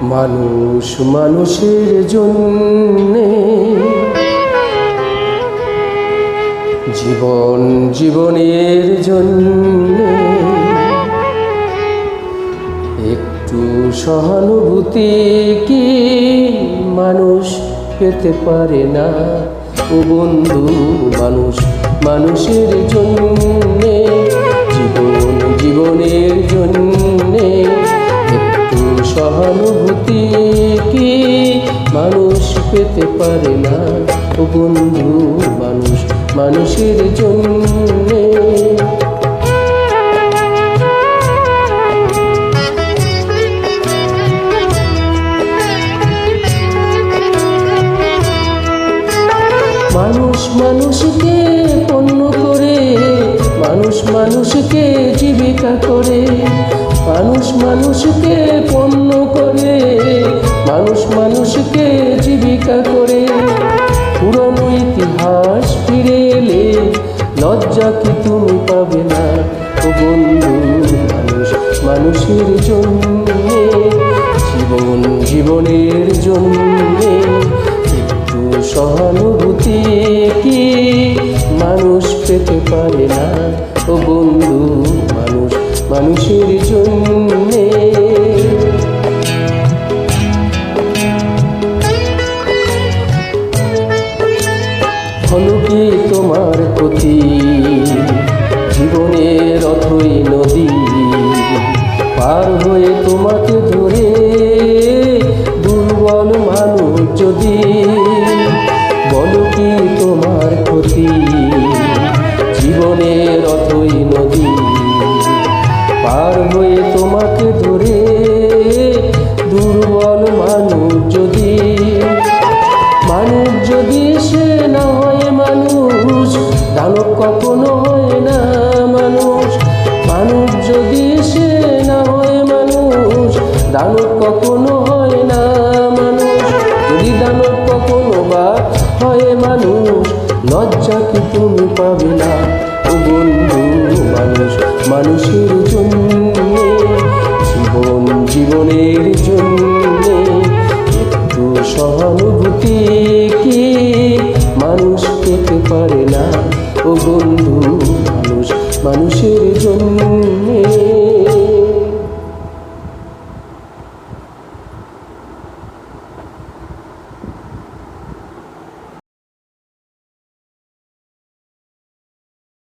মানুষ মানুষের জন্যে, জীবন জীবনের জন্যে একটু সহানুভূতি কি মানুষ পেতে পারে না? ও বন্ধু, মানুষ মানুষের জন্যে, জীবন জীবনের জন্যে একটু সহানুভূতি কি মানুষ পেতে পারে না? ও বন্ধু, মানুষ মানুষের জন্যে। মানুষ মানুষকে পণ্য করে, মানুষ মানুষকে জীবিকা করে, মানুষ মানুষকে পণ্য করে, মানুষ মানুষকে জীবিকা করে। পুরনো ইতিহাস ফিরে এলে লজ্জা কি তুমি পাবে না? ও বন্ধু, মানুষ মানুষের জন্যে, জীবন জীবনের জন্যে একটু সহানুভূতি কি মানুষ পেতে পারে না? ও বন্ধু, মানুষ মানুষের জন্যে। হলো কি তোমার ক্ষতি? জীবনের অথই নদী পার হয়ে তোমাকে ধরে দুর্বল মানুষ যদি। বলো কি তোমার ক্ষতি? জীবনের অথই নদী পার হয়ে তোমাকে ধরে দুর্বল মানুষ যদি। মানুষ যদি সে না হয় মানুষ, দানব কখনো হয় না মানুষ। মানুষ যদি সে না হয় মানুষ, দানব কখনো হয় না মানুষ। যদি দানব কখনো বা হয় মানুষ, লজ্জা কি তুমি পাবে না? ও বন্ধু, মানুষ মানুষের জন্যে, জীবন জীবনের জন্যে একটু সহানুভূতি কি মানুষ পেতে পারে না? ও বন্ধু, মানুষ মানুষের জন্যে।